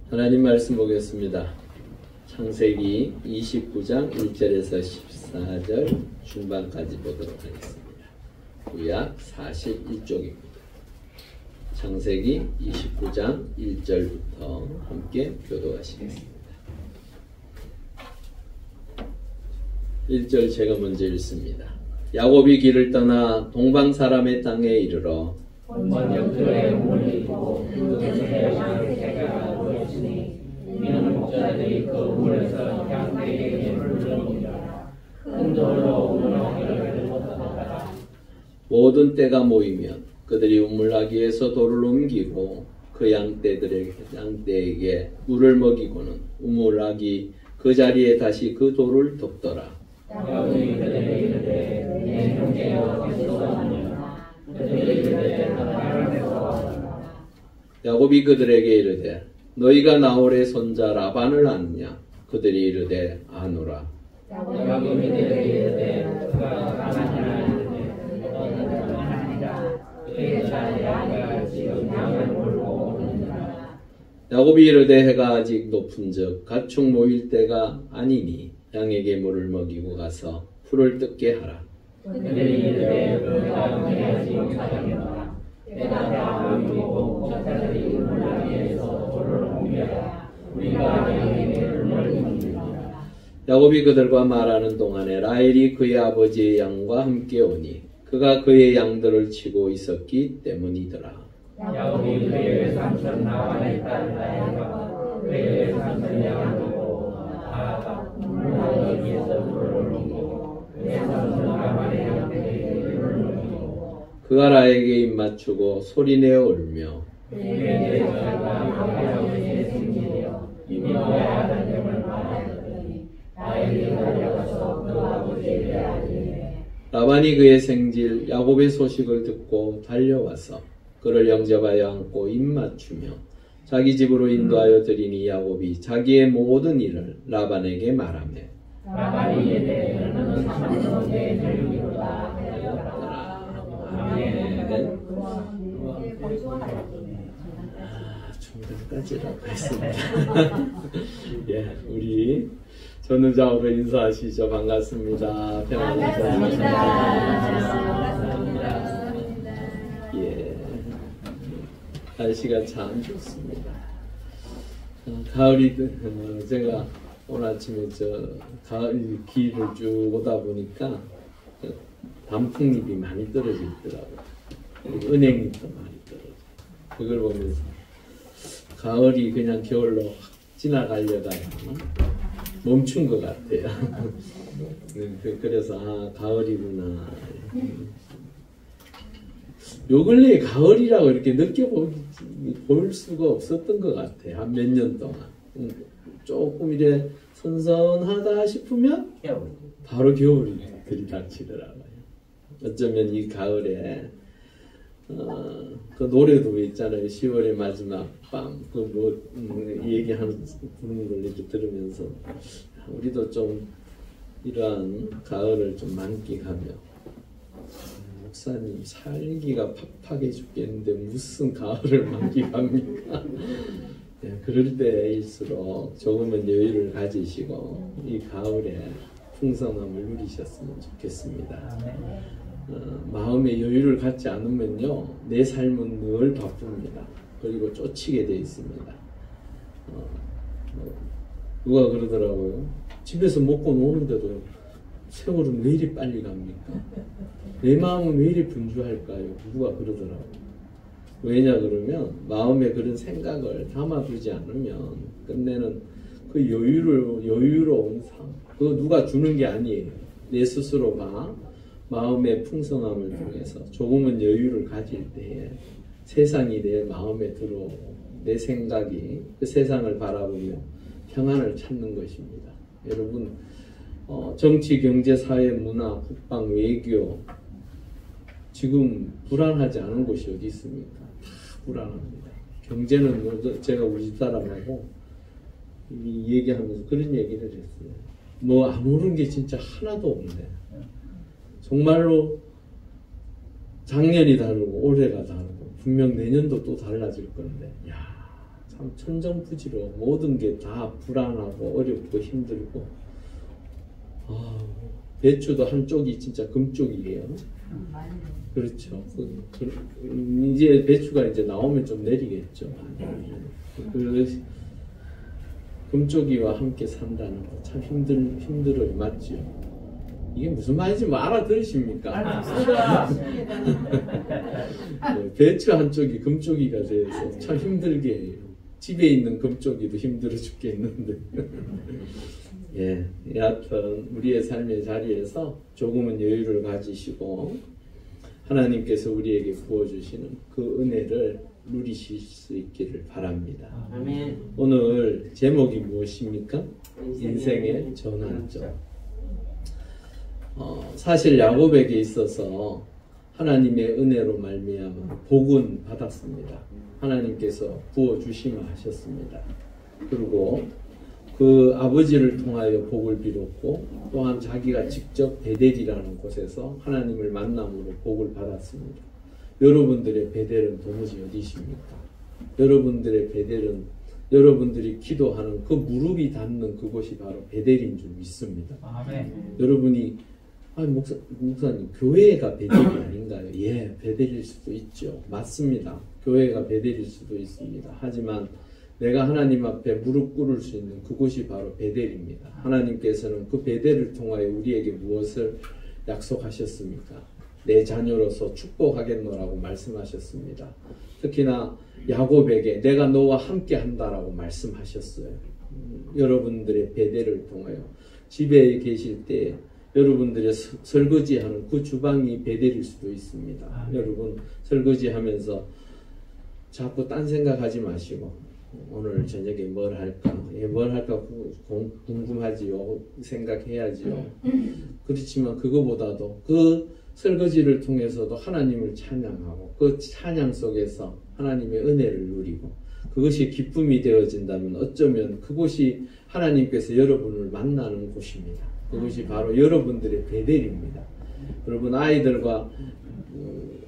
하나님 말씀 보겠습니다. 창세기 29장 1절에서 14절 중반까지 보도록 하겠습니다. 구약 41쪽입니다. 창세기 29장 1절부터 함께 교도하시겠습니다. 1절 제가 먼저 읽습니다. 야곱이 길을 떠나 동방 사람의 땅에 이르러 원정들의 우물이 있고 그 곁에 양떼가 누웠으니 이는 목자들이 그 우물에서 양떼에게 물을 주니라. 큰 돌로 우물하기를 못하더라. 모든 떼가 모이면 그들이 우물하기에서 돌을 옮기고 그 양떼에게 물을 먹이고는 우물하기 그 자리에 다시 그 돌을 덮더라. 야곱이 그들에게 이르되 내 형제여 어디서 왔느냐. 그들이 이르되 하나님께서 왔느냐. 야곱이 그들에게 이르되 너희가 나홀의 손자 라반을 아느냐. 그들이 이르되 아노라. 야곱이 그들에게 이르되 그가 가나안이라. 이르되 너는 가나안이라. 그의 딸 라반이 지금 양을 몰고 오느니라. 야곱이 이르되 해가 아직 높은즉 가축 모일 때가 아니니 양에게 물을 먹이고 가서 풀을 뜯게 하라. 그들이 이르되 그가 그래야지 못하겠노라. 때가 다 보이고 목자들이 우물하기에서 돌을 옮겨라. 우리가 양에게 물을 먹이리라. 야곱이 그들과 말하는 동안에 라헬이 그의 아버지의 양과 함께 오니 그가 그의 양들을 치고 있었기 때문이더라. 야곱이 그의 외삼촌 라반의 딸 라헬과 그의 외삼촌 야곱을 보고 다 우물하기에서 물을 옮기고 외삼촌 라반의 양에게 물을 먹이고 그가 라헬에게 입맞추고 소리내어 울며 그의 제자가 그의 아버지의 생기되어 이미 너의 아들됨을 말하였더니 라헬이 달려가서 그 아버지에게 알리되 라반이 그의 생질 야곱의 소식을 듣고 달려와서 그를 영접하여 안고 입맞추며 자기 집으로 인도하여 드리니 야곱이 자기의 모든 일을 라반에게 말하며 라반이 이르되 너는 참으로 내 젊이로다 하였더라. 아멘. 중간까지라고 했습니다. 예, 우리 전우자으로 인사하시죠. 반갑습니다. 반갑습니다. 예, 날씨가 참 좋습니다. 가을이 제가 오늘 아침에 가을 길을 쭉 오다 보니까 단풍잎이 많이 떨어지더라고요. 그리고 은행잎도 많이 떨어져요. 그걸 보면서 가을이 그냥 겨울로 확 지나가려다가 멈춘 것 같아요. 그래서 가을이구나. 요 근래에 가을이라고 이렇게 느껴볼 수가 없었던 것 같아요. 한 몇 년 동안. 조금 이래 선선하다 싶으면 바로 겨울이 들이닥치더라고요. 어쩌면 이 가을에 그 노래도 있잖아요. 10월의 마지막 밤. 얘기하는 부르는 걸 이렇게 들으면서 우리도 좀 이러한 가을을 좀 만끽하며 목사님 살기가 팍팍해 죽겠는데 무슨 가을을 만끽합니까? 네, 그럴 때일수록 조금은 여유를 가지시고 이 가을에 풍성함을 누리셨으면 좋겠습니다. 마음의 여유를 갖지 않으면요 내 삶은 늘 바쁩니다. 그리고 쫓이게 돼 있습니다. 누가 그러더라고요. 집에서 먹고 노는데도 세월은 왜 이리 빨리 갑니까? 내 마음은 왜 이리 분주할까요? 누가 그러더라고요. 왜냐 그러면 마음에 그런 생각을 담아두지 않으면 끝내는 그 여유로운 삶, 그거 누가 주는 게 아니에요. 내 스스로가 마음의 풍성함을 통해서 조금은 여유를 가질 때에 세상이 내 마음에 들어오고 내 생각이 그 세상을 바라보며 평안을 찾는 것입니다. 여러분 정치, 경제, 사회, 문화, 국방, 외교 지금 불안하지 않은 곳이 어디 있습니까? 다 불안합니다. 경제는 제가 우리 집사람하고 얘기하면서 그런 얘기를 했어요. 뭐 안 오른 게 진짜 하나도 없네. 정말로 작년이 다르고 올해가 다르고 분명 내년도 또 달라질 건데 야 참 천정부지로 모든 게 다 불안하고 어렵고 힘들고 배추도 한쪽이 진짜 금쪽이에요. 그렇죠. 이제 배추가 이제 나오면 좀 내리겠죠. 그 금쪽이와 함께 산다는 거 참 힘들어요. 맞죠? 이게 무슨 말인지 뭐 알아들으십니까? 네, 배추 한쪽이 금쪽이가 돼서 참 힘들게 해요. 집에 있는 금쪽이도 힘들어 죽겠는데. 예, 여하튼 우리의 삶의 자리에서 조금은 여유를 가지시고 하나님께서 우리에게 부어주시는 그 은혜를 누리실 수 있기를 바랍니다. 아멘. 오늘 제목이 무엇입니까? 인생의 전환점. 사실 야곱에게 있어서 하나님의 은혜로 말미암아 복은 받았습니다. 하나님께서 부어주시마 하셨습니다. 그리고 그 아버지를 통하여 복을 빌었고 또한 자기가 직접 베델이라는 곳에서 하나님을 만남으로 복을 받았습니다. 여러분들의 베델은 도무지 어디십니까? 여러분들의 베델은 여러분들이 기도하는 그 무릎이 닿는 그곳이 바로 베델인 줄 믿습니다. 아멘. 여러분이 목사님 교회가 베델이 아닌가요? 예, 베델일 수도 있죠. 맞습니다. 교회가 베델일 수도 있습니다. 하지만 내가 하나님 앞에 무릎 꿇을 수 있는 그곳이 바로 베델입니다. 하나님께서는 그 베델을 통하여 우리에게 무엇을 약속하셨습니까? 내 자녀로서 축복하겠노라고 말씀하셨습니다. 특히나 야곱에게 내가 너와 함께 한다라고 말씀하셨어요. 여러분들의 베델을 통하여 집에 계실 때 여러분들의 설거지하는 그 주방이 베델일 수도 있습니다. 여러분 설거지하면서 자꾸 딴 생각하지 마시고 오늘 저녁에 뭘 할까? 뭘 할까 궁금하지요. 생각해야지요. 그렇지만 그거보다도 그 설거지를 통해서도 하나님을 찬양하고 그 찬양 속에서 하나님의 은혜를 누리고 그것이 기쁨이 되어진다면 어쩌면 그곳이 하나님께서 여러분을 만나는 곳입니다. 그것이 바로 여러분들의 베델입니다. 여러분 아이들과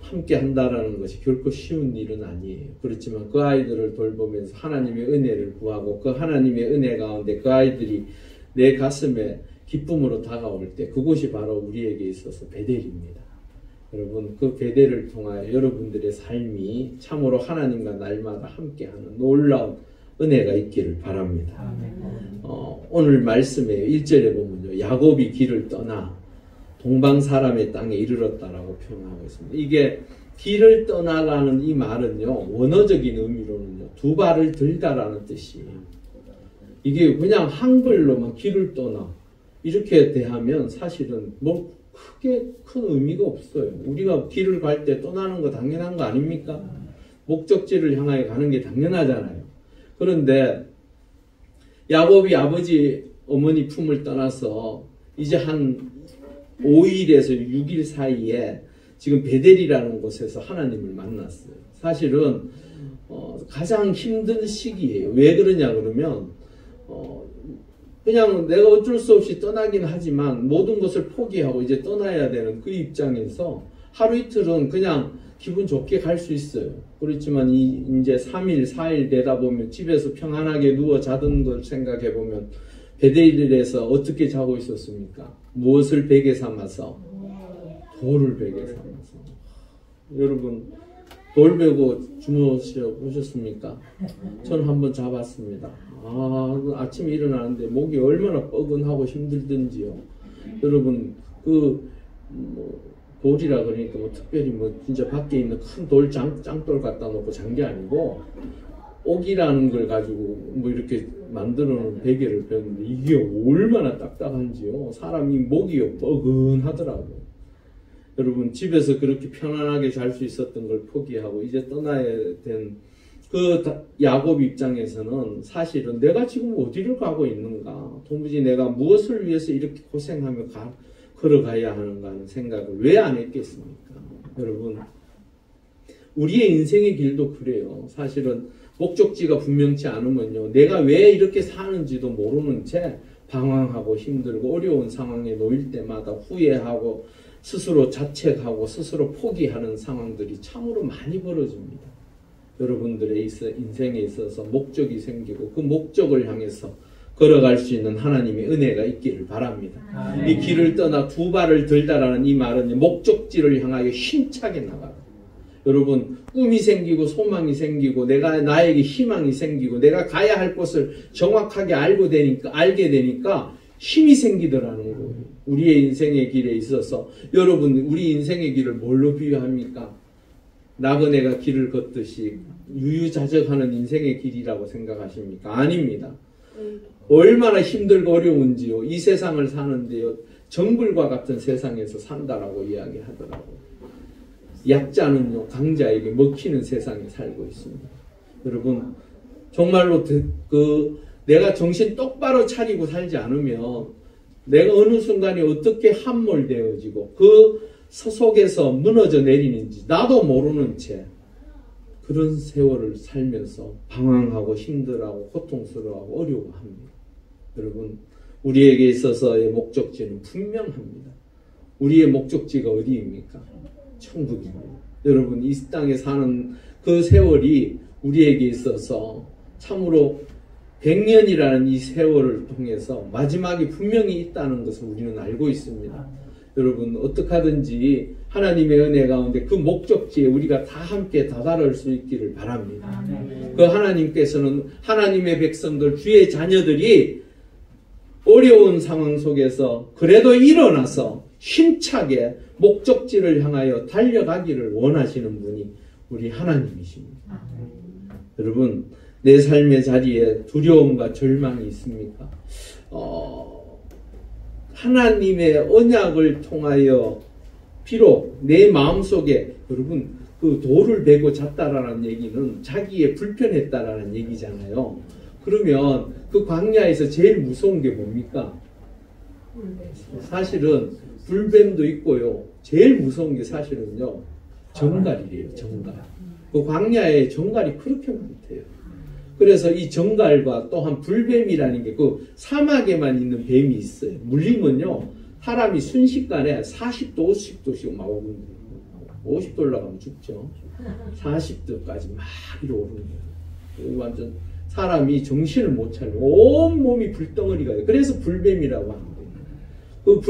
함께 한다라는 것이 결코 쉬운 일은 아니에요. 그렇지만 그 아이들을 돌보면서 하나님의 은혜를 구하고 그 하나님의 은혜 가운데 그 아이들이 내 가슴에 기쁨으로 다가올 때 그곳이 바로 우리에게 있어서 베델입니다. 여러분 그 베델을 통하여 여러분들의 삶이 참으로 하나님과 날마다 함께하는 놀라운 은혜가 있기를 바랍니다. 오늘 말씀에 1절에 보면요. 야곱이 길을 떠나 동방 사람의 땅에 이르렀다라고 표현하고 있습니다. 이게 길을 떠나라는 이 말은요. 원어적인 의미로는요. 두 발을 들다라는 뜻이에요. 이게 그냥 한글로만 길을 떠나 이렇게 대하면 사실은 뭐 크게 큰 의미가 없어요. 우리가 길을 갈 때 떠나는 거 당연한 거 아닙니까? 목적지를 향하여 가는 게 당연하잖아요. 그런데 야곱이 아버지 어머니 품을 떠나서 이제 한 5일에서 6일 사이에 지금 베델이라는 곳에서 하나님을 만났어요. 사실은 가장 힘든 시기예요. 왜 그러냐 그러면 그냥 내가 어쩔 수 없이 떠나긴 하지만 모든 것을 포기하고 이제 떠나야 되는 그 입장에서 하루 이틀은 그냥 기분 좋게 갈 수 있어요. 그렇지만 이제 3일, 4일 되다 보면 집에서 평안하게 누워 자던 걸 생각해 보면 베델에서 어떻게 자고 있었습니까? 무엇을 베개 삼아서? 돌을 베개 삼아서. 여러분 돌 베고 주무셔 보셨습니까? 저는 한번 자봤습니다. 아침에 일어나는데 목이 얼마나 뻐근하고 힘들든지요. 여러분 돌이라 그러니까 뭐 특별히 뭐 진짜 밖에 있는 큰 돌 짱돌 갖다 놓고 잔 게 아니고 옥이라는 걸 가지고 뭐 이렇게 만들어 놓은 베개를 뺐는데 이게 얼마나 딱딱한지요. 사람이 목이 뻐근하더라고요. 여러분 집에서 그렇게 편안하게 잘 수 있었던 걸 포기하고 이제 떠나야 된 그 야곱 입장에서는 사실은 내가 지금 어디를 가고 있는가, 도무지 내가 무엇을 위해서 이렇게 고생하며 걸어가야 하는가 하는 생각을 왜 안 했겠습니까? 여러분 우리의 인생의 길도 그래요. 사실은 목적지가 분명치 않으면요 내가 왜 이렇게 사는지도 모르는 채 방황하고 힘들고 어려운 상황에 놓일 때마다 후회하고 스스로 자책하고 스스로 포기하는 상황들이 참으로 많이 벌어집니다. 여러분들의 인생에 있어서 목적이 생기고 그 목적을 향해서 걸어갈 수 있는 하나님의 은혜가 있기를 바랍니다. 이 길을 떠나 두 발을 들다라는 이 말은 목적지를 향하여 힘차게 나가라. 여러분, 꿈이 생기고 소망이 생기고 나에게 희망이 생기고 내가 가야 할 곳을 정확하게 알게 되니까 힘이 생기더라는 거예요. 우리의 인생의 길에 있어서 여러분, 우리 인생의 길을 뭘로 비유합니까? 나그네가 길을 걷듯이 유유자적하는 인생의 길이라고 생각하십니까? 아닙니다. 얼마나 힘들고 어려운지요. 이 세상을 사는데요, 정글과 같은 세상에서 산다라고 이야기하더라고요. 약자는요, 강자에게 먹히는 세상에 살고 있습니다. 여러분, 정말로 내가 정신 똑바로 차리고 살지 않으면 내가 어느 순간에 어떻게 함몰되어지고 그 속에서 무너져 내리는지 나도 모르는 채 그런 세월을 살면서 방황하고 힘들어하고 고통스러워하고 어려워합니다. 여러분, 우리에게 있어서의 목적지는 분명합니다. 우리의 목적지가 어디입니까? 천국입니다. 여러분, 이 땅에 사는 그 세월이 우리에게 있어서 참으로 100년이라는 이 세월을 통해서 마지막이 분명히 있다는 것을 우리는 알고 있습니다. 여러분, 어떻게 하든지 하나님의 은혜 가운데 그 목적지에 우리가 다 함께 다다를 수 있기를 바랍니다. 그 하나님께서는 하나님의 백성들, 주의 자녀들이 어려운 상황 속에서 그래도 일어나서 힘차게 목적지를 향하여 달려가기를 원하시는 분이 우리 하나님이십니다. 여러분, 내 삶의 자리에 두려움과 절망이 있습니까? 하나님의 언약을 통하여 비록 내 마음속에, 여러분, 그 돌을 베고 잤다라는 얘기는 자기의 불편했다라는 얘기잖아요. 그러면 그 광야에서 제일 무서운 게 뭡니까? 사실은 불뱀도 있고요. 제일 무서운 게 사실은요, 정갈이래요. 정갈. 그 광야에 정갈이 그렇게 많대요. 그래서 이 정갈과 또한 불뱀이라는 게 그 사막에만 있는 뱀이 있어요. 물리면요, 사람이 순식간에 40도, 50도씩 막 오르는 거예요. 50도 올라가면 죽죠. 40도까지 막 이렇게 오르는 거예요. 완전 사람이 정신을 못 차리고 온 몸이 불덩어리가 돼요. 그래서 불뱀이라고 하는 거예요. 그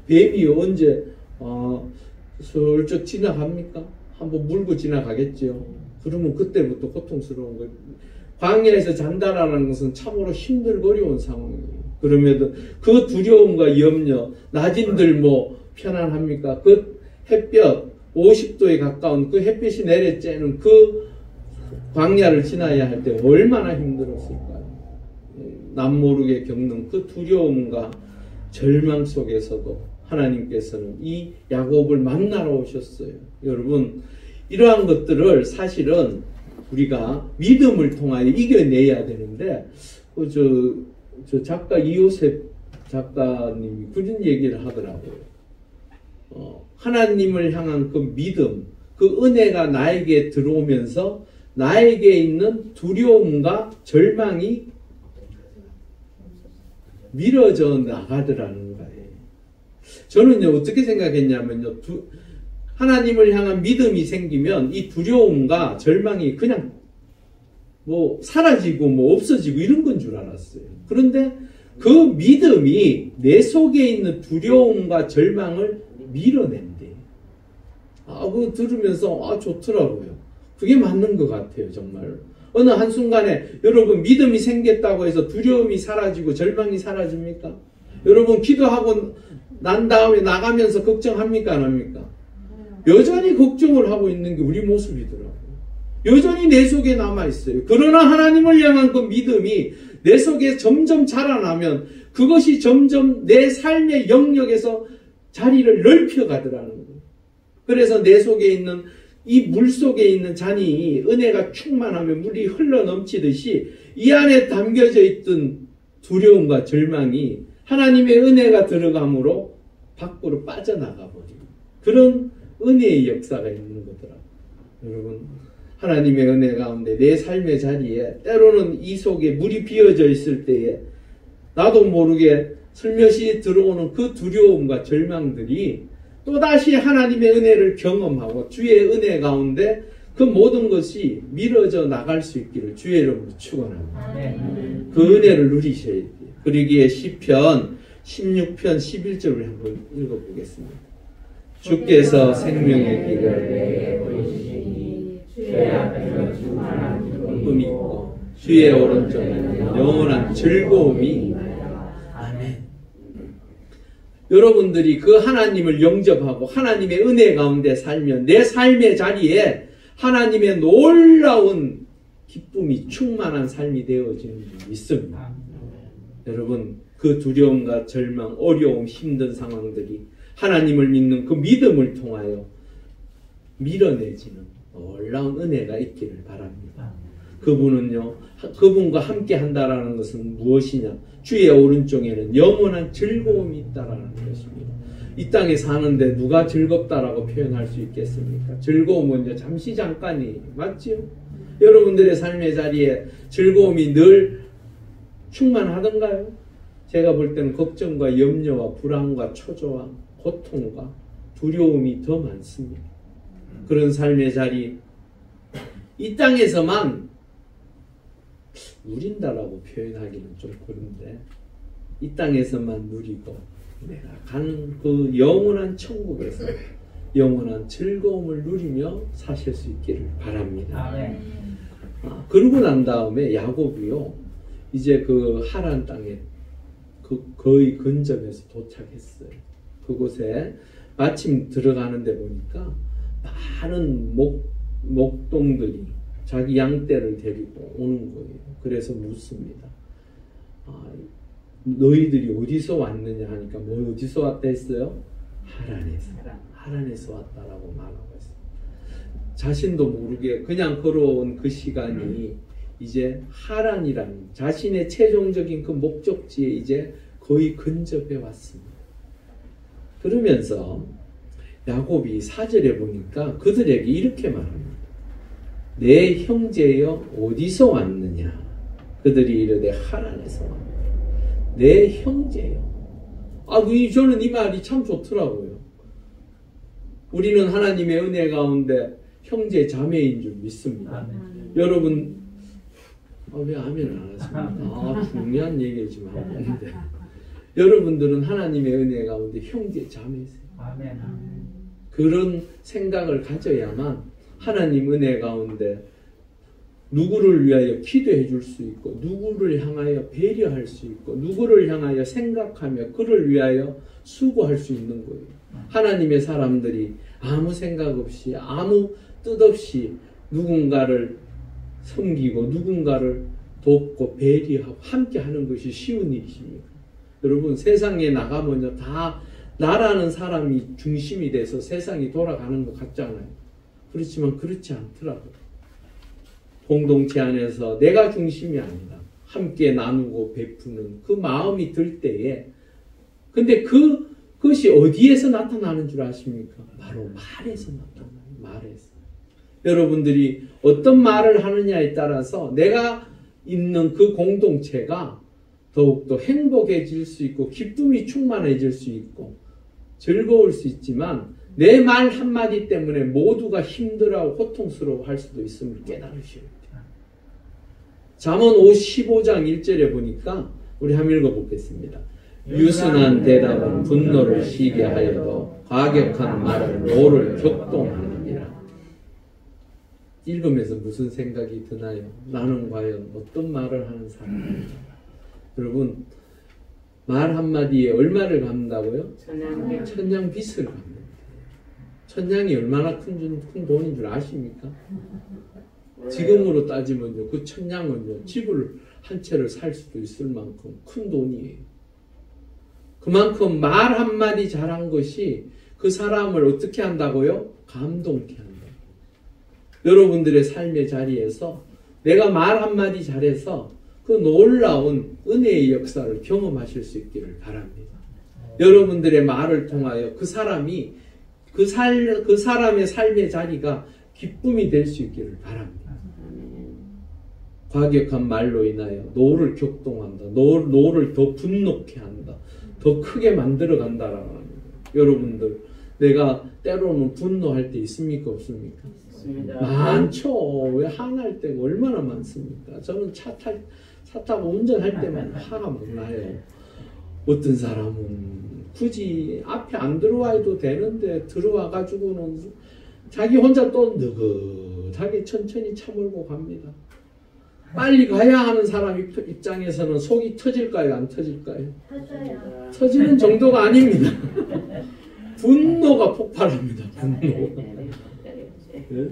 뱀이 언제 슬쩍 지나갑니까? 한번 물고 지나가겠죠. 그러면 그때부터 고통스러운 거예요. 광야에서 잔다라는 것은 참으로 힘들고 어려운 상황이에요. 그러면 그 두려움과 염려, 낮인들 뭐 편안합니까? 그 햇볕 50도에 가까운 그 햇빛이 내려쬐는 그 광야를 지나야 할 때 얼마나 힘들었을까요? 남 모르게 겪는 그 두려움과 절망 속에서도 하나님께서는 이 야곱을 만나러 오셨어요. 여러분, 이러한 것들을 사실은 우리가 믿음을 통하여 이겨내야 되는데, 저 작가 이요셉 작가님이 그런 얘기를 하더라고요. 하나님을 향한 그 믿음, 그 은혜가 나에게 들어오면서 나에게 있는 두려움과 절망이 미뤄져 나가더라는 거예요. 저는요, 어떻게 생각했냐면요, 하나님을 향한 믿음이 생기면 이 두려움과 절망이 그냥 뭐 사라지고 뭐 없어지고 이런 건 줄 알았어요. 그런데 그 믿음이 내 속에 있는 두려움과 절망을 밀어낸대. 그거 들으면서 좋더라고요. 그게 맞는 것 같아요, 정말. 어느 한순간에 여러분 믿음이 생겼다고 해서 두려움이 사라지고 절망이 사라집니까? 여러분 기도하고 난 다음에 나가면서 걱정합니까? 안 합니까? 여전히 걱정을 하고 있는 게 우리 모습이더라고요. 여전히 내 속에 남아있어요. 그러나 하나님을 향한 그 믿음이 내 속에 점점 자라나면 그것이 점점 내 삶의 영역에서 자리를 넓혀가더라는 거예요. 그래서 내 속에 있는 이 물 속에 있는 잔이 은혜가 충만하면 물이 흘러 넘치듯이 이 안에 담겨져 있던 두려움과 절망이 하나님의 은혜가 들어감으로 밖으로 빠져나가 버리고 그런 은혜의 역사가 있는 거더라고요. 여러분, 하나님의 은혜 가운데 내 삶의 자리에 때로는 이 속에 물이 비어져 있을 때에 나도 모르게 슬며시 들어오는 그 두려움과 절망들이 또다시 하나님의 은혜를 경험하고 주의 은혜 가운데 그 모든 것이 미뤄져 나갈 수 있기를 주의 이름으로 축원합니다. 아멘. 그 은혜를 누리셔야 돼요. 그러기에 시편 16편 11절을 한번 읽어보겠습니다. 주께서 생명의 길을 내게 보이시니 주의 앞에서 충만한 기쁨이 있고 주의 오른쪽에는 영원한 즐거움이. 아멘. 여러분들이 그 하나님을 영접하고 하나님의 은혜 가운데 살면 내 삶의 자리에 하나님의 놀라운 기쁨이 충만한 삶이 되어지는 줄 믿습니다. 여러분, 그 두려움과 절망, 어려움, 힘든 상황들이 하나님을 믿는 그 믿음을 통하여 밀어내지는 놀라운 은혜가 있기를 바랍니다. 그분은요, 그분과 함께 한다라는 것은 무엇이냐? 주의 오른쪽에는 영원한 즐거움이 있다라는 것입니다. 이 땅에 사는데 누가 즐겁다라고 표현할 수 있겠습니까? 즐거움은요, 잠시 잠깐이 맞지요? 여러분들의 삶의 자리에 즐거움이 늘 충만하던가요? 제가 볼 때는 걱정과 염려와 불안과 초조와 고통과 두려움이 더 많습니다. 그런 삶의 자리, 이 땅에서만 누린다라고 표현하기는 좀 그런데 이 땅에서만 누리고 내가 가는 그 영원한 천국에서 영원한 즐거움을 누리며 사실 수 있기를 바랍니다. 그러고 난 다음에 야곱이요, 이제 그 하란 땅에 거의 근접해서 도착했어요. 그곳에 마침 들어가는데 보니까 많은 목동들이 자기 양떼를 데리고 오는 거예요. 그래서 묻습니다. 너희들이 어디서 왔느냐 하니까 뭐 어디서 왔다 했어요? 하란에서 왔다라고 말하고 있어요. 자신도 모르게 그냥 걸어온 그 시간이 이제 하란이라는 자신의 최종적인 그 목적지에 이제 거의 근접해 왔습니다. 그러면서 야곱이 4절에 보니까 그들에게 이렇게 말합니다. 내 형제여 어디서 왔느냐? 그들이 이르되 하란에서 왔느냐. 내 형제요. 저는 이 말이 참 좋더라고요. 우리는 하나님의 은혜 가운데 형제 자매인 줄 믿습니다. 여러분, 왜 아멘을 안 하십니까? 중요한 얘기 지금 하고 있는데. 여러분들은 하나님의 은혜 가운데 형제 자매세요. 그런 생각을 가져야만 하나님 은혜 가운데 누구를 위하여 기도해 줄 수 있고, 누구를 향하여 배려할 수 있고, 누구를 향하여 생각하며 그를 위하여 수고할 수 있는 거예요. 하나님의 사람들이 아무 생각 없이, 아무 뜻 없이 누군가를 섬기고 누군가를 돕고 배려하고 함께 하는 것이 쉬운 일이십니까? 여러분, 세상에 나가면요, 다 나라는 사람이 중심이 돼서 세상이 돌아가는 것 같잖아요. 그렇지만 그렇지 않더라고요. 공동체 안에서 내가 중심이 아니라 함께 나누고 베푸는 그 마음이 들 때에, 근데 그것이 어디에서 나타나는 줄 아십니까? 바로 말에서 나타나요. 말에서. 여러분들이 어떤 말을 하느냐에 따라서 내가 있는 그 공동체가 더욱더 행복해질 수 있고 기쁨이 충만해질 수 있고 즐거울 수 있지만, 내 말 한마디 때문에 모두가 힘들어하고 고통스러워 할 수도 있음을 깨달으셔야 돼요. 잠언 55장 1절에 보니까 우리 한번 읽어보겠습니다. 유순한 대답은 분노를 시게 하여도 과격한 말은 노를 격동하느니라. 읽으면서 무슨 생각이 드나요? 나는 과연 어떤 말을 하는 사람인가? 여러분, 말 한마디에 얼마를 갚는다고요? 천냥 빚을 갚는다. 천냥이 얼마나 큰 돈인 줄 아십니까? 지금으로 따지면요, 그 천냥은요, 집을 한 채를 살 수도 있을 만큼 큰 돈이에요. 그만큼 말 한마디 잘한 것이 그 사람을 어떻게 한다고요? 감동케 한다. 여러분들의 삶의 자리에서 내가 말 한마디 잘해서 그 놀라운 은혜의 역사를 경험하실 수 있기를 바랍니다. 여러분들의 말을 통하여 그 사람이 그 사람의 삶의 자리가 기쁨이 될 수 있기를 바랍니다. 과격한 말로 인하여 노를 격동한다. 노를 더 분노케 한다. 더 크게 만들어 간다라는 거예요. 여러분들, 내가 때로는 분노할 때 있습니까? 없습니까? 맞습니다. 많죠. 왜 화날 때가 얼마나 많습니까? 저는 차 타고 운전할 때만 화가 막 나요. 어떤 사람은 굳이 앞에 안 들어와도 되는데 들어와 가지고는 자기 혼자 또 느긋하게 천천히 차 몰고 갑니다. 빨리 가야 하는 사람 입장에서는 속이 터질까요? 안 터질까요? 터져요. 터지는 정도가 아닙니다. 분노가 폭발합니다. 분노. 네?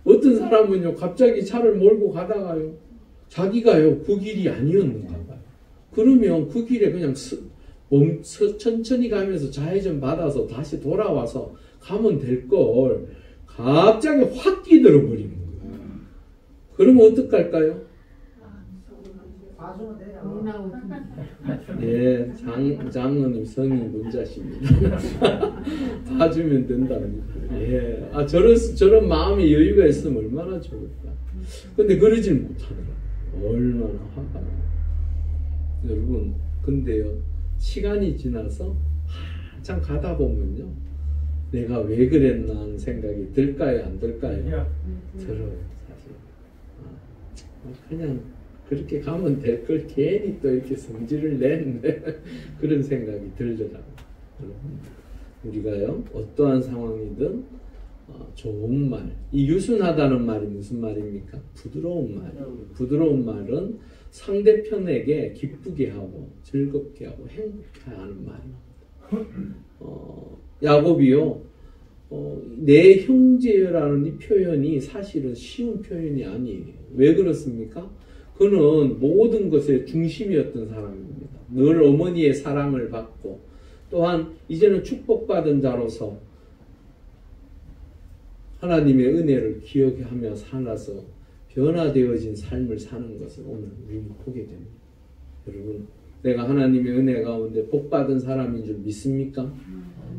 어떤 사람은요, 갑자기 차를 몰고 가다가요, 자기가요, 그 길이 아니었는가 봐요. 그러면 그 길에 그냥 천천히 가면서 좌회전 받아서 다시 돌아와서 가면 될 걸 갑자기 확 끼들어 버리는 거예요. 그러면 어떡할까요? 예, 장로님 성이 문자십니다. 봐주면 된답니다. 예, 저런 마음의 여유가 있으면 얼마나 좋을까. 근데 그러질 못하더라고요. 얼마나 화가 나요. 여러분, 근데요, 시간이 지나서 한참 가다 보면요, 내가 왜 그랬나 하는 생각이 들까요, 안 들까요? 들어요, 사실. 그냥 그렇게 가면 될 걸 괜히 또 이렇게 성질을 냈는데 그런 생각이 들더라고요. 우리가요, 어떠한 상황이든 좋은 말, 이 유순하다는 말이 무슨 말입니까? 부드러운 말. 부드러운 말은 상대편에게 기쁘게 하고 즐겁게 하고 행복해 하는 말입니다. 야곱이요, 내 형제라는 이 표현이 사실은 쉬운 표현이 아니에요. 왜 그렇습니까? 그는 모든 것의 중심이었던 사람입니다. 늘 어머니의 사랑을 받고, 또한 이제는 축복받은 자로서 하나님의 은혜를 기억하며 살아서 변화되어진 삶을 사는 것을 오늘 우리는 보게 됩니다. 여러분, 내가 하나님의 은혜 가운데 복받은 사람인 줄 믿습니까?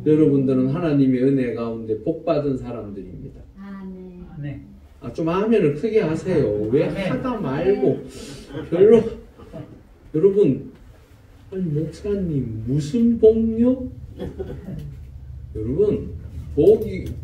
여러분들은 하나님의 은혜 가운데 복받은 사람들입니다. 네. 좀 하면은 크게 하세요. 왜 하다 말고 별로. 여러분, 아니 목사님 무슨 복요? 여러분,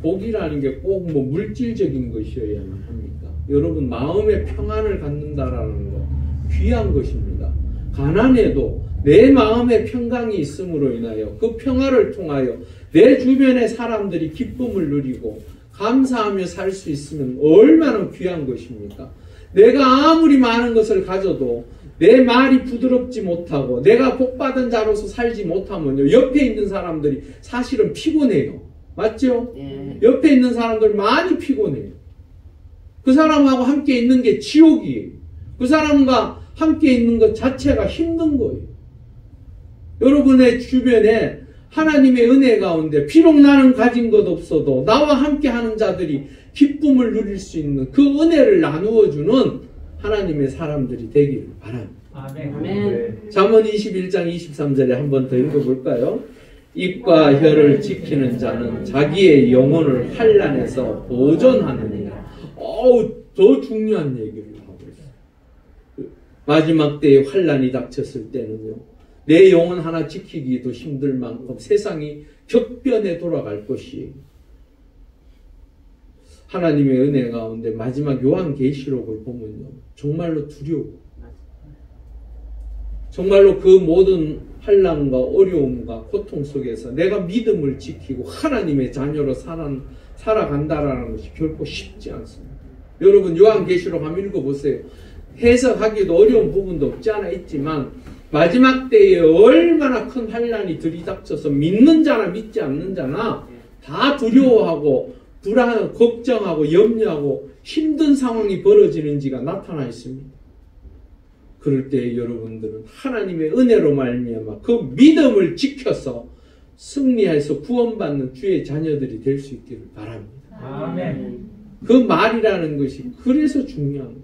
복이라는 게 꼭 뭐 물질적인 것이어야만 합니까? 여러분, 마음의 평안을 갖는다라는 거 귀한 것입니다. 가난해도 내 마음의 평강이 있음으로 인하여 그 평화를 통하여 내 주변의 사람들이 기쁨을 누리고 감사하며 살 수 있으면 얼마나 귀한 것입니까? 내가 아무리 많은 것을 가져도 내 말이 부드럽지 못하고 내가 복받은 자로서 살지 못하면요, 옆에 있는 사람들이 사실은 피곤해요. 맞죠? 예. 옆에 있는 사람들 많이 피곤해요. 그 사람하고 함께 있는 게 지옥이에요. 그 사람과 함께 있는 것 자체가 힘든 거예요. 여러분의 주변에 하나님의 은혜 가운데 비록 나는 가진 것 없어도 나와 함께 하는 자들이 기쁨을 누릴 수 있는 그 은혜를 나누어 주는 하나님의 사람들이 되기를 바랍니다. 아멘. 잠언 21장 23절에 한 번 더 읽어볼까요? 입과 혀를 지키는 자는 자기의 영혼을 환난에서 보존하느니라. 더 중요한 얘기를 하고 있어요. 마지막 때에 환난이 닥쳤을 때는요, 내 영혼 하나 지키기도 힘들 만큼 세상이 격변에 돌아갈 것이에요. 하나님의 은혜 가운데 마지막 요한계시록을 보면요, 정말로 두려워. 정말로 그 모든 환난과 어려움과 고통 속에서 내가 믿음을 지키고 하나님의 자녀로 살아간다라는 것이 결코 쉽지 않습니다. 여러분, 요한계시록 한번 읽어보세요. 해석하기도 어려운 부분도 없지 않아 있지만 마지막 때에 얼마나 큰 환난이 들이닥쳐서 믿는 자나 믿지 않는 자나 다 두려워하고 불안하고 걱정하고 염려하고 힘든 상황이 벌어지는지가 나타나 있습니다. 그럴 때 여러분들은 하나님의 은혜로 말미암아 그 믿음을 지켜서 승리해서 구원받는 주의 자녀들이 될 수 있기를 바랍니다. 아멘. 그 말이라는 것이 그래서 중요한 거예요.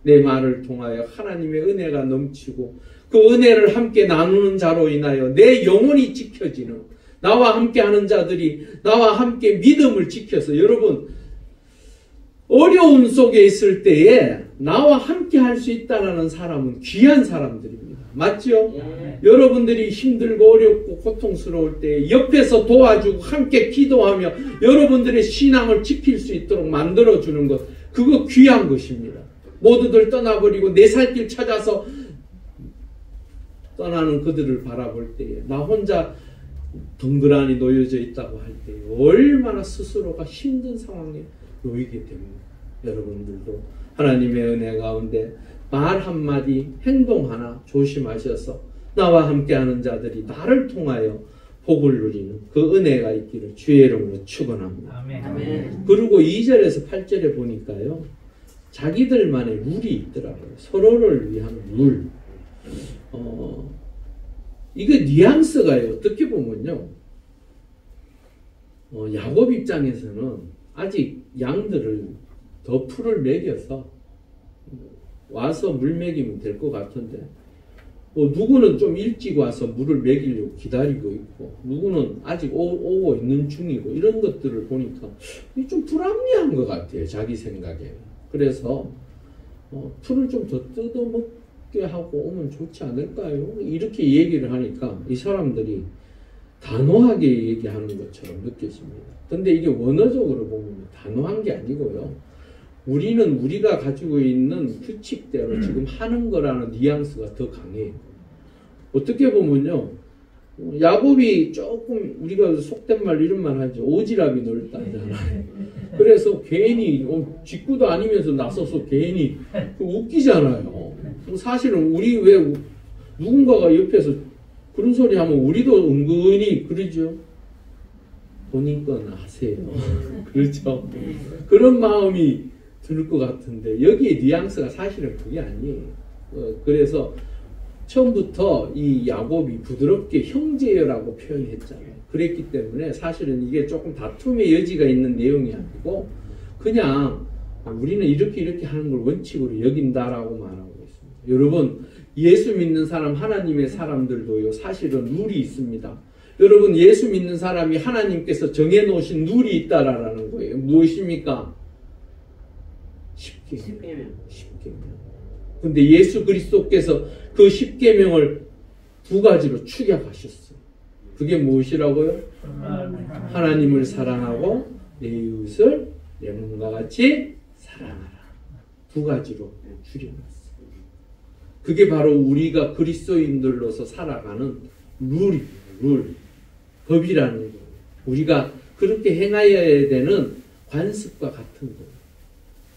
내 말을 통하여 하나님의 은혜가 넘치고 그 은혜를 함께 나누는 자로 인하여 내 영혼이 지켜지는, 나와 함께 하는 자들이 나와 함께 믿음을 지켜서, 여러분, 어려움 속에 있을 때에 나와 함께 할 수 있다는 사람은 귀한 사람들입니다. 맞죠? 여러분들이 힘들고 어렵고 고통스러울 때 옆에서 도와주고 함께 기도하며 여러분들의 신앙을 지킬 수 있도록 만들어주는 것, 그거 귀한 것입니다. 모두들 떠나버리고 내 살 길 찾아서 떠나는 그들을 바라볼 때에 나 혼자 덩그러니 놓여져 있다고 할 때 얼마나 스스로가 힘든 상황에 놓이게 됩니다. 여러분들도 하나님의 은혜 가운데 말 한마디 행동 하나 조심하셔서 나와 함께하는 자들이 나를 통하여 복을 누리는 그 은혜가 있기를 주의 이름으로 축원합니다. 아멘. 그리고 2절에서 8절에 보니까요, 자기들만의 룰이 있더라고요. 서로를 위한 룰. 이게 뉘앙스가요, 어떻게 보면요, 야곱 입장에서는 아직 양들을 더 풀을 먹여서 와서 물 먹이면 될 것 같은데, 누구는 좀 일찍 와서 물을 먹이려고 기다리고 있고, 누구는 아직 오고 있는 중이고, 이런 것들을 보니까 좀 불합리한 것 같아요, 자기 생각에. 그래서 풀을 좀 더 뜯어먹게 하고 오면 좋지 않을까요? 이렇게 얘기를 하니까 이 사람들이 단호하게 얘기하는 것처럼 느껴집니다. 근데 이게 원어적으로 보면 단호한 게 아니고요, 우리는 우리가 가지고 있는 규칙대로 지금 하는 거라는 뉘앙스가 더 강해요. 어떻게 보면요, 야곱이 조금, 우리가 속된 말 이런 말 하죠. 오지랖이 넓다잖아요. 그래서 괜히 직구도 아니면서 나서서 괜히 웃기잖아요. 사실은 우리 왜 누군가가 옆에서 그런 소리 하면 우리도 은근히 그러죠. 본인 건 아세요. 그렇죠. 그런 마음이 들 것 같은데 여기에 뉘앙스가 사실은 그게 아니에요. 그래서 처음부터 이 야곱이 부드럽게 형제라고 표현했잖아요. 그랬기 때문에 사실은 이게 조금 다툼의 여지가 있는 내용이 아니고 그냥 우리는 이렇게 하는 걸 원칙으로 여긴다라고 말하고 있습니다. 여러분, 예수 믿는 사람, 하나님의 사람들도요, 사실은 룰이 있습니다. 여러분, 예수 믿는 사람이 하나님께서 정해놓으신 룰이 있다라는 거예요. 무엇입니까? 10계명. 근데 예수 그리스도께서 그 10계명을 두 가지로 축약하셨어요. 그게 무엇이라고요? 하나님을 사랑하고 내 이웃을 내 몸과 같이 사랑하라. 두 가지로 줄여놨어요. 그게 바로 우리가 그리스도인들로서 살아가는 룰입니다. 룰. 법이라는 거예요. 우리가 그렇게 행하여야 되는 관습과 같은 거예요.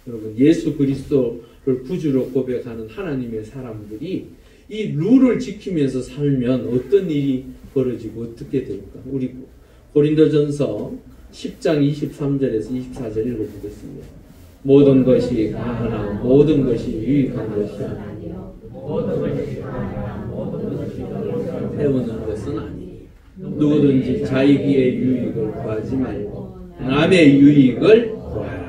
여러분, 예수 그리스도를 구주로 고백하는 하나님의 사람들이 이 룰을 지키면서 살면 어떤 일이 벌어지고 어떻게 될까? 우리 고린도전서 10장 23절에서 24절 읽어보겠습니다. 모든 것이 가하나 모든 것이 유익한 것이 아니요 배우는 것은 아니니 누구든지 자기의 유익을 구하지 말고 남의 유익을 구하라.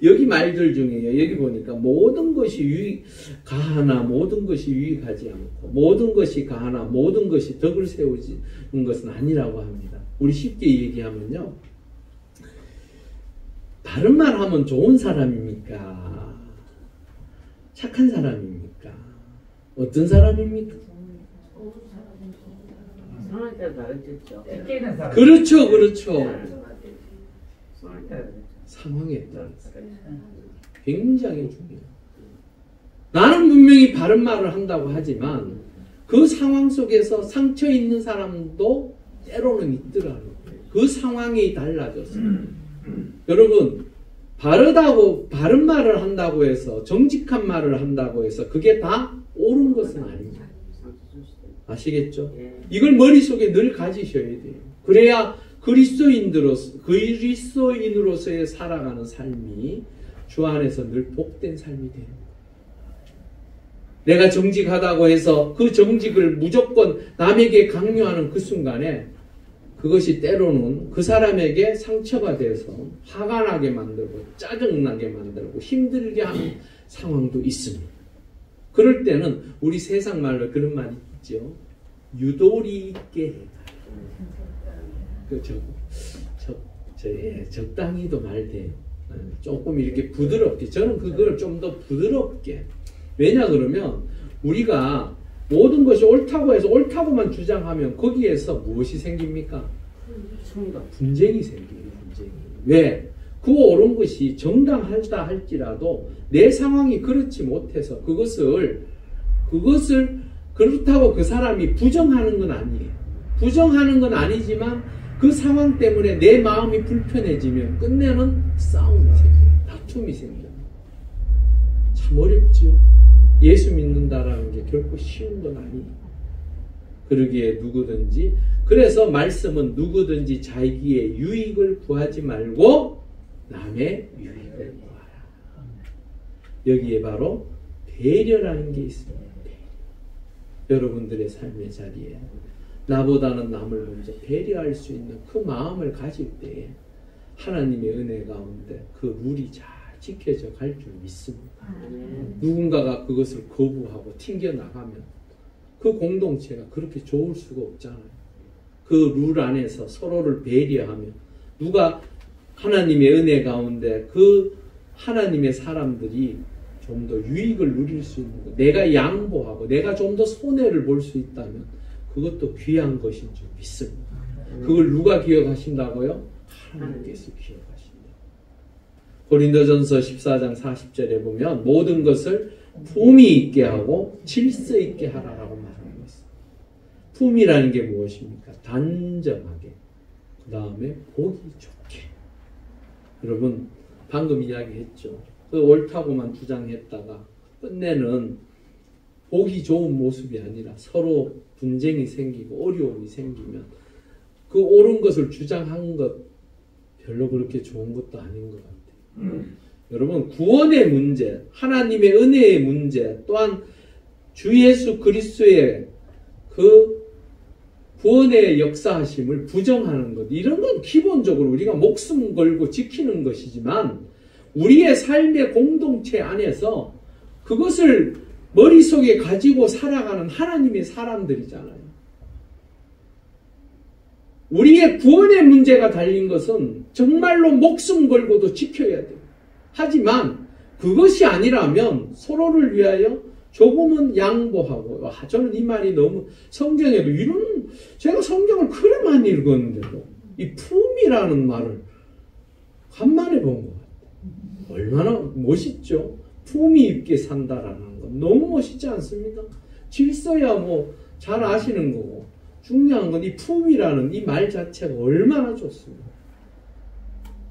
여기 말들 중에요. 여기 보니까 모든 것이 가하나 모든 것이 유익하지 않고 모든 것이 가하나 모든 것이 덕을 세우는 것은 아니라고 합니다. 우리 쉽게 얘기하면요, 바른 말 하면 좋은 사람입니까? 착한 사람입니까? 어떤 사람입니까? 그렇죠, 그렇죠. 상황에 따라서 굉장히 중요해요. 나는 분명히 바른 말을 한다고 하지만 그 상황 속에서 상처 있는 사람도 때로는 있더라고요. 그 상황이 달라졌어요. 여러분, 바른 말을 한다고 해서, 정직한 말을 한다고 해서 그게 다 옳은 것은 아닙니다. 아시겠죠? 이걸 머릿속에 늘 가지셔야 돼요. 그래야 그리스도인으로서의 살아가는 삶이 주 안에서 늘 복된 삶이 됩니다. 내가 정직하다고 해서 그 정직을 무조건 남에게 강요하는 그 순간에 그것이 때로는 그 사람에게 상처가 돼서 화가 나게 만들고 짜증나게 만들고 힘들게 하는 상황도 있습니다. 그럴 때는 우리 세상 말로 그런 말이 있죠. 유도리 있게 해라. 적당히도 말 돼요. 조금 이렇게 부드럽게, 저는 그걸 좀 더 부드럽게. 왜냐 그러면 우리가 모든 것이 옳다고 해서 옳다고만 주장하면 거기에서 무엇이 생깁니까? 분쟁이 생겨요. 분쟁이. 왜? 그 옳은 것이 정당하다 할지라도 내 상황이 그렇지 못해서 그것을 그렇다고 그 사람이 부정하는 건 아니에요. 부정하는 건 아니지만 그 상황 때문에 내 마음이 불편해지면 끝내는 싸움이 생겨요. 다툼이 생겨요. 참 어렵죠. 예수 믿는다라는 게 결코 쉬운 건 아니에요. 그러기에 누구든지, 그래서 말씀은 누구든지 자기의 유익을 구하지 말고 남의 유익을 구하라. 여기에 바로 배려라는 게 있습니다. 여러분들의 삶의 자리에 나보다는 남을 먼저 배려할 수 있는 그 마음을 가질 때에 하나님의 은혜 가운데 그 룰이 잘 지켜져 갈 줄 믿습니다. 누군가가 그것을 거부하고 튕겨나가면 그 공동체가 그렇게 좋을 수가 없잖아요. 그 룰 안에서 서로를 배려하며 누가 하나님의 은혜 가운데 그 하나님의 사람들이 좀 더 유익을 누릴 수 있는 것, 내가 양보하고 내가 좀 더 손해를 볼 수 있다면 그것도 귀한 것인 줄 믿습니다. 그걸 누가 기억하신다고요? 하나님께서 기억하신다. 고린도전서 14장 40절에 보면 모든 것을 품위 있게 하고 질서 있게 하라라고 말하는 것입니다. 품이라는 게 무엇입니까? 단정하게, 그 다음에 보기 좋게. 여러분 방금 이야기했죠. 그 옳다고만 주장했다가 끝내는 보기 좋은 모습이 아니라 서로 분쟁이 생기고 어려움이 생기면 그 옳은 것을 주장한 것 별로 그렇게 좋은 것도 아닌 것 같아요. 여러분 구원의 문제, 하나님의 은혜의 문제, 또한 주 예수 그리스도의 그 구원의 역사하심을 부정하는 것, 이런 건 기본적으로 우리가 목숨 걸고 지키는 것이지만 우리의 삶의 공동체 안에서 그것을 머릿속에 가지고 살아가는 하나님의 사람들이잖아요. 우리의 구원의 문제가 달린 것은 정말로 목숨 걸고도 지켜야 돼요. 하지만 그것이 아니라면 서로를 위하여 조금은 양보하고, 저는 이 말이 너무 성경에도 이런, 제가 성경을 그래 많이 읽었는데도 이 품이라는 말을 간만에 본 것 같아요. 얼마나 멋있죠? 품위 있게 산다라는 건 너무 멋있지 않습니까? 질서야 뭐 잘 아시는 거고, 중요한 건 이 품이라는 이 말 자체가 얼마나 좋습니다.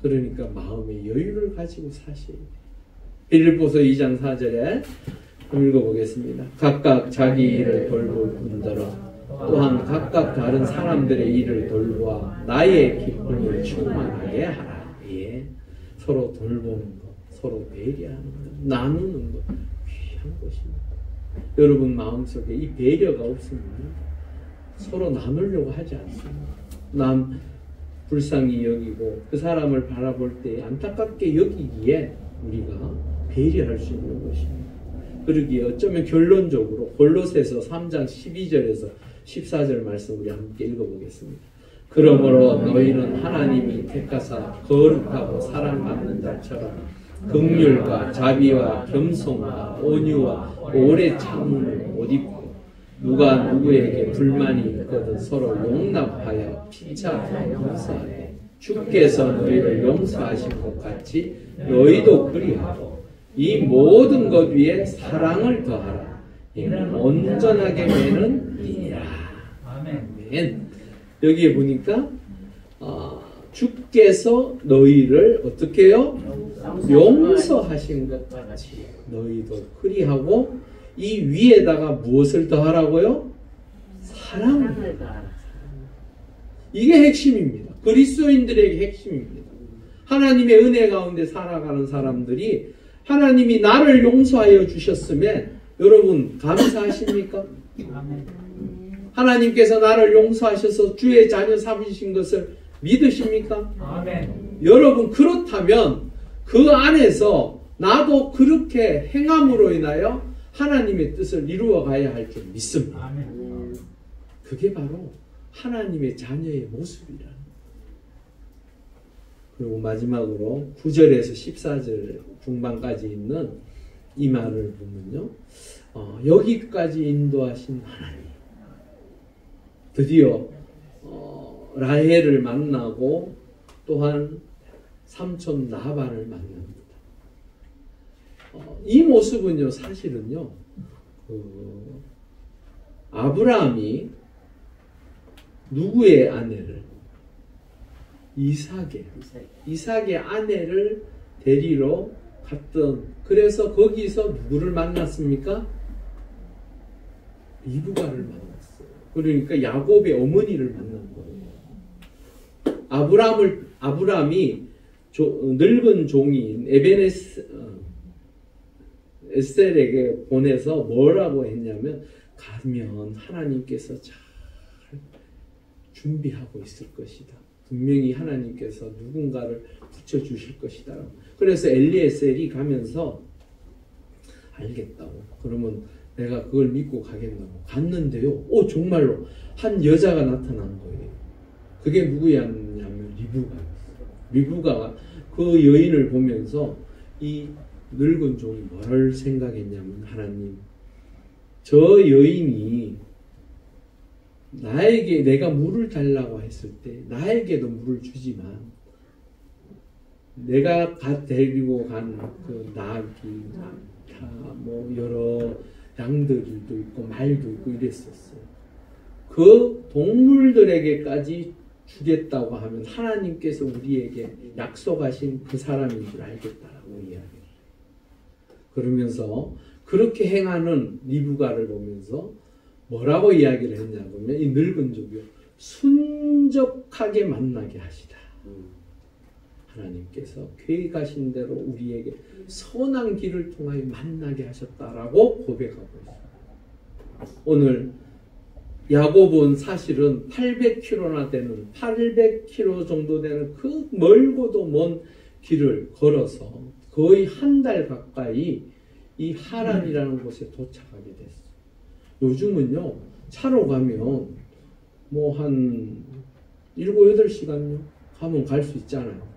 그러니까 마음의 여유를 가지고 사셔야 돼요. 빌립보서 2장 4절에 읽어보겠습니다. 각각 자기 일을 돌볼 뿐더러 또한 각각 다른 사람들의 일을 돌보아 나의 기쁨을 충만하게 하라. 예. 서로 돌보는 것, 서로 배려하는 것, 나누는 것, 귀한 것입니다. 여러분 마음속에 이 배려가 없으면 서로 나누려고 하지 않습니다. 남 불쌍히 여기고 그 사람을 바라볼 때 안타깝게 여기기에 우리가 배려할 수 있는 것입니다. 그러기에 어쩌면 결론적으로 골로새서 3장 12절에서 14절 말씀 우리 함께 읽어보겠습니다. 그러므로 너희는 하나님이 택하사 거룩하고 사랑받는 자처럼 긍휼과 자비와 겸손과 온유와 오래 참음을 못 입고 누가 누구에게 불만이 있거든 서로 용납하여 피차 용서하되 주께서 너희를 용서하신 것 같이 너희도 그리하고 이 모든 것 위에 사랑을 더하라. 이는 온전하게 매는 이니라. 아멘. 여기에 보니까 주께서 너희를 어떻게 해요? 용서하신 것 같이 너희도 그리하고 이 위에다가 무엇을 더하라고요? 사랑을 더하라. 이게 핵심입니다. 그리스도인들에게 핵심입니다. 하나님의 은혜 가운데 살아가는 사람들이 하나님이 나를 용서하여 주셨음에 여러분 감사하십니까? 하나님께서 나를 용서하셔서 주의 자녀 삼으신 것을 믿으십니까? 아멘. 여러분 그렇다면 그 안에서 나도 그렇게 행함으로 인하여 하나님의 뜻을 이루어 가야 할 줄 믿습니다. 아멘. 그게 바로 하나님의 자녀의 모습이라는. 그리고 마지막으로 9절에서 14절 중반까지 있는 이 말을 보면요. 여기까지 인도하신 하나님. 드디어 라헬을 만나고 또한 삼촌 라반을 만납니다. 이 모습은요, 사실은요, 아브라함이 누구의 아내를? 이삭의 아내를 데리러 갔던, 그래서 거기서 누구를 만났습니까? 리브가를 만났어요. 그러니까 야곱의 어머니를 만난 거예요. 아브라함이 늙은 종인 에셀에게 보내서 뭐라고 했냐면, 가면 하나님께서 잘 준비하고 있을 것이다. 분명히 하나님께서 누군가를 붙여주실 것이다. 그래서 엘리에셀이 가면서 알겠다고. 그러면 내가 그걸 믿고 가겠다고. 갔는데요. 정말로 한 여자가 나타난 거예요. 그게 누구였냐면 리브가가 그 여인을 보면서 이 늙은 종이 뭘 생각했냐면, 하나님, 저 여인이 나에게 내가 물을 달라고 했을 때 나에게도 물을 주지만, 내가 데리고 간 그 나귀, 뭐 여러 양들도 있고 말도 있고 이랬었어요. 그 동물들에게까지 주겠다고 하면 하나님께서 우리에게 약속하신 그 사람인 줄 알겠다라고 이야기해요. 그러면서 그렇게 행하는 리브가를 보면서 뭐라고 이야기를 했냐면, 이 늙은 종이요, 순적하게 만나게 하시다. 하나님께서 계획하신 대로 우리에게 선한 길을 통하여 만나게 하셨다라고 고백하고 있어요. 오늘 야곱은 사실은 800km나 되는 800km 정도 되는 그 멀고도 먼 길을 걸어서 거의 한 달 가까이 이 하란이라는 곳에 도착하게 됐어요. 요즘은요, 차로 가면 뭐 한 7, 8시간요 가면 갈 수 있잖아요.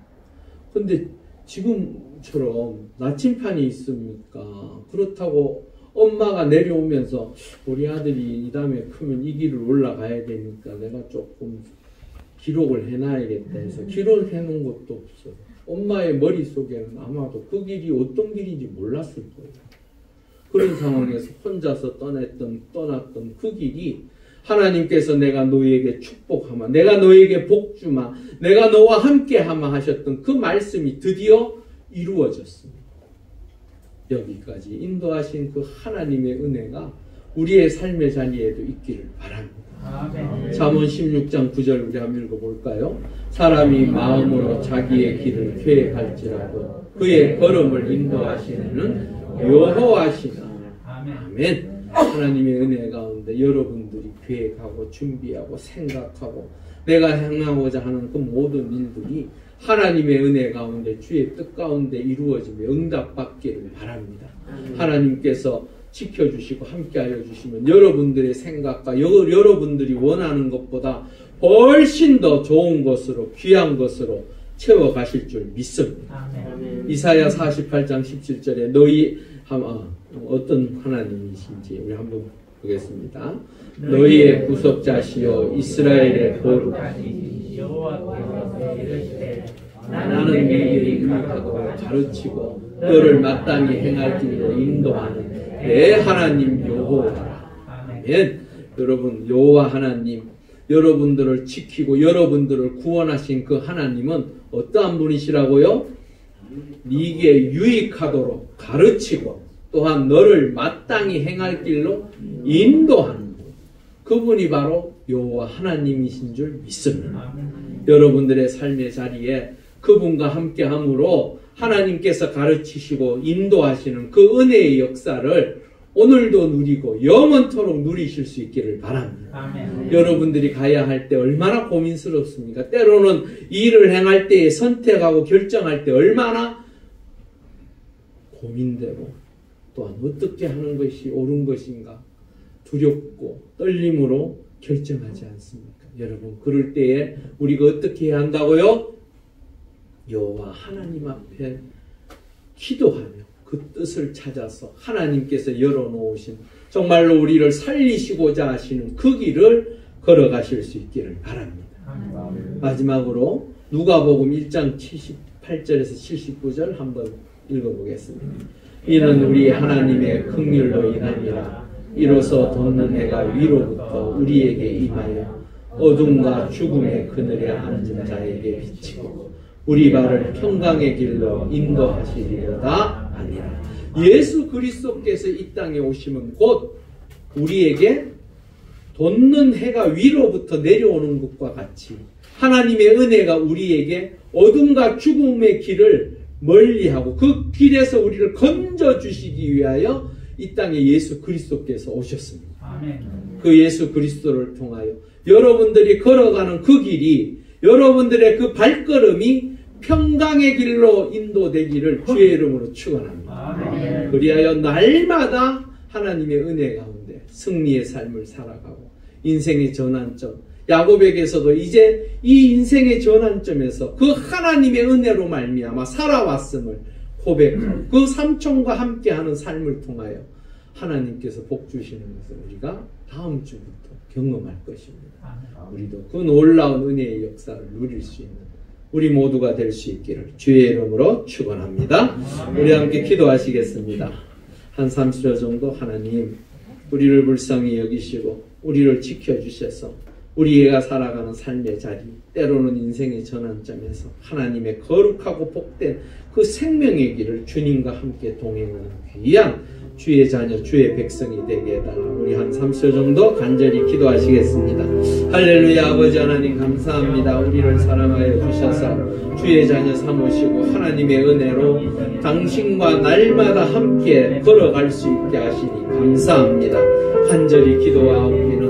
근데 지금처럼 나침판이 있습니까? 그렇다고 엄마가 내려오면서 우리 아들이 이 다음에 크면 이 길을 올라가야 되니까 내가 조금 기록을 해놔야겠다 해서 기록해 놓은 것도 없어요. 엄마의 머릿속에는 아마도 그 길이 어떤 길인지 몰랐을 거예요. 그런 상황에서 혼자서 떠났던 그 길이, 하나님께서 내가 너희에게 축복하마, 내가 너희에게 복주마, 내가 너와 함께하마 하셨던 그 말씀이 드디어 이루어졌습니다. 여기까지 인도하신 그 하나님의 은혜가 우리의 삶의 자리에도 있기를 바랍니다. 아멘. 잠언 16장 9절 우리 한번 읽어볼까요? 사람이 마음으로 자기의 길을 계획할지라도 그의 걸음을 인도하시는 여호와시나. 아멘. 하나님의 은혜 가운데 여러분들이 계획하고 준비하고 생각하고 내가 행하고자 하는 그 모든 일들이 하나님의 은혜 가운데 주의 뜻 가운데 이루어지며 응답받기를 바랍니다. 하나님께서 지켜주시고 함께하여 주시면 여러분들의 생각과 여러분들이 원하는 것보다 훨씬 더 좋은 것으로, 귀한 것으로 채워가실 줄 믿습니다. 아멘. 이사야 48장 17절에 너희 어떤 하나님이신지 우리 한번 보겠습니다. 너희의 구속자시요 이스라엘의 거룩하시니 여호와께서 이르시되 나는 너희를 인도하고 가르치고 너를 마땅히 행할 길로 인도하는 내 하나님 여호와라. 아멘. 여러분, 여호와 하나님, 여러분들을 지키고 여러분들을 구원하신 그 하나님은 어떠한 분이시라고요? 네게 유익하도록 가르치고 또한 너를 마땅히 행할 길로 인도하는 분, 그분이 바로 여호와 하나님이신 줄 믿습니다. 여러분들의 삶의 자리에 그분과 함께함으로 하나님께서 가르치시고 인도하시는 그 은혜의 역사를 오늘도 누리고 영원토록 누리실 수 있기를 바랍니다. 아멘. 여러분들이 가야 할 때 얼마나 고민스럽습니까? 때로는 일을 행할 때에 선택하고 결정할 때 얼마나 고민되고 또한 어떻게 하는 것이 옳은 것인가 두렵고 떨림으로 결정하지 않습니까? 여러분, 그럴 때에 우리가 어떻게 해야 한다고요? 여호와 하나님 앞에 기도하며 그 뜻을 찾아서 하나님께서 열어놓으신 정말로 우리를 살리시고자 하시는 그 길을 걸어가실 수 있기를 바랍니다. 마지막으로 누가복음 1장 78절에서 79절 한번 읽어보겠습니다. 이는 우리 하나님의 긍휼로 인함이라. 이로써 돋는 해가 위로부터 우리에게 임하여 어둠과 죽음의 그늘에 앉은 자에게 비치고 우리 발을 평강의 길로 인도하시리로다 아니라. 예수 그리스도께서 이 땅에 오시면 곧 우리에게 돋는 해가 위로부터 내려오는 것과 같이 하나님의 은혜가 우리에게 어둠과 죽음의 길을 멀리하고 그 길에서 우리를 건져주시기 위하여 이 땅에 예수 그리스도께서 오셨습니다. 아멘. 그 예수 그리스도를 통하여 여러분들이 걸어가는 그 길이, 여러분들의 그 발걸음이 평강의 길로 인도되기를 주의 이름으로 축원합니다. 아멘. 그리하여 날마다 하나님의 은혜 가운데 승리의 삶을 살아가고 인생의 전환점, 야곱에게서도 이제 이 인생의 전환점에서 그 하나님의 은혜로 말미암아 살아왔음을 고백하고 그 삼촌과 함께하는 삶을 통하여 하나님께서 복 주시는 것을 우리가 다음 주부터 경험할 것입니다. 우리도 그 놀라운 은혜의 역사를 누릴 수 있는 우리 모두가 될 수 있기를 주의 이름으로 축원합니다. 우리 함께 기도하시겠습니다. 한 30초 정도 하나님 우리를 불쌍히 여기시고 우리를 지켜주셔서 우리가 살아가는 삶의 자리, 때로는 인생의 전환점에서 하나님의 거룩하고 복된 그 생명의 길을 주님과 함께 동행하는 귀한 주의 자녀, 주의 백성이 되게 해달라. 우리 한 30초 정도 간절히 기도하시겠습니다. 할렐루야. 아버지 하나님 감사합니다. 우리를 사랑하여 주셔서 주의 자녀 삼으시고 하나님의 은혜로 당신과 날마다 함께 걸어갈 수 있게 하시니 감사합니다. 간절히 기도하옵기는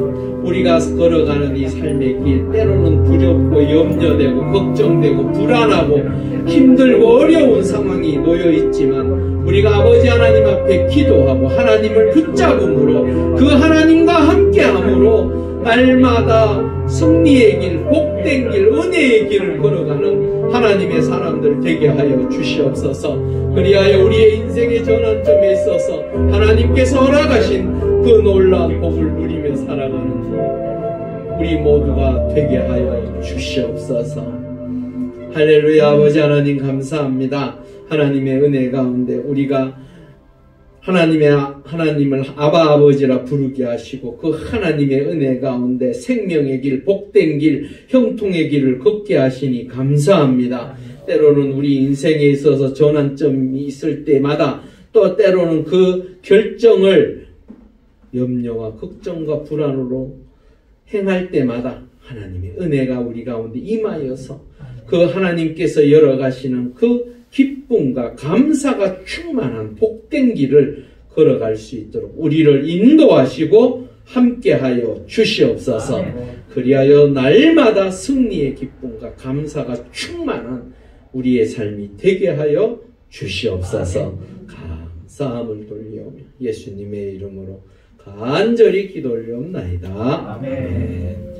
우리가 걸어가는 이 삶의 길, 때로는 두렵고 염려되고 걱정되고 불안하고 힘들고 어려운 상황이 놓여있지만 우리가 아버지 하나님 앞에 기도하고 하나님을 붙잡음으로 그 하나님과 함께함으로 날마다 승리의 길, 복된 길, 은혜의 길을 걸어가는 하나님의 사람들 되게 하여 주시옵소서. 그리하여 우리의 인생의 전환점에 있어서 하나님께서 허락하신 그 놀라운 복을 누리며 살아가는 우리 모두가 되게 하여 주시옵소서. 할렐루야. 아버지 하나님 감사합니다. 하나님의 은혜 가운데 우리가 하나님을 아바 아버지라 부르게 하시고 그 하나님의 은혜 가운데 생명의 길, 복된 길, 형통의 길을 걷게 하시니 감사합니다. 때로는 우리 인생에 있어서 전환점이 있을 때마다 또 때로는 그 결정을 염려와 걱정과 불안으로 행할 때마다 하나님의 은혜가 우리 가운데 임하여서 그 하나님께서 열어가시는 그 기쁨과 감사가 충만한 복된 길을 걸어갈 수 있도록 우리를 인도하시고 함께하여 주시옵소서. 그리하여 날마다 승리의 기쁨과 감사가 충만한 우리의 삶이 되게 하여 주시옵소서. 감사함을 돌리오며 예수님의 이름으로 간절히 기도 올리옵나이다. 아멘.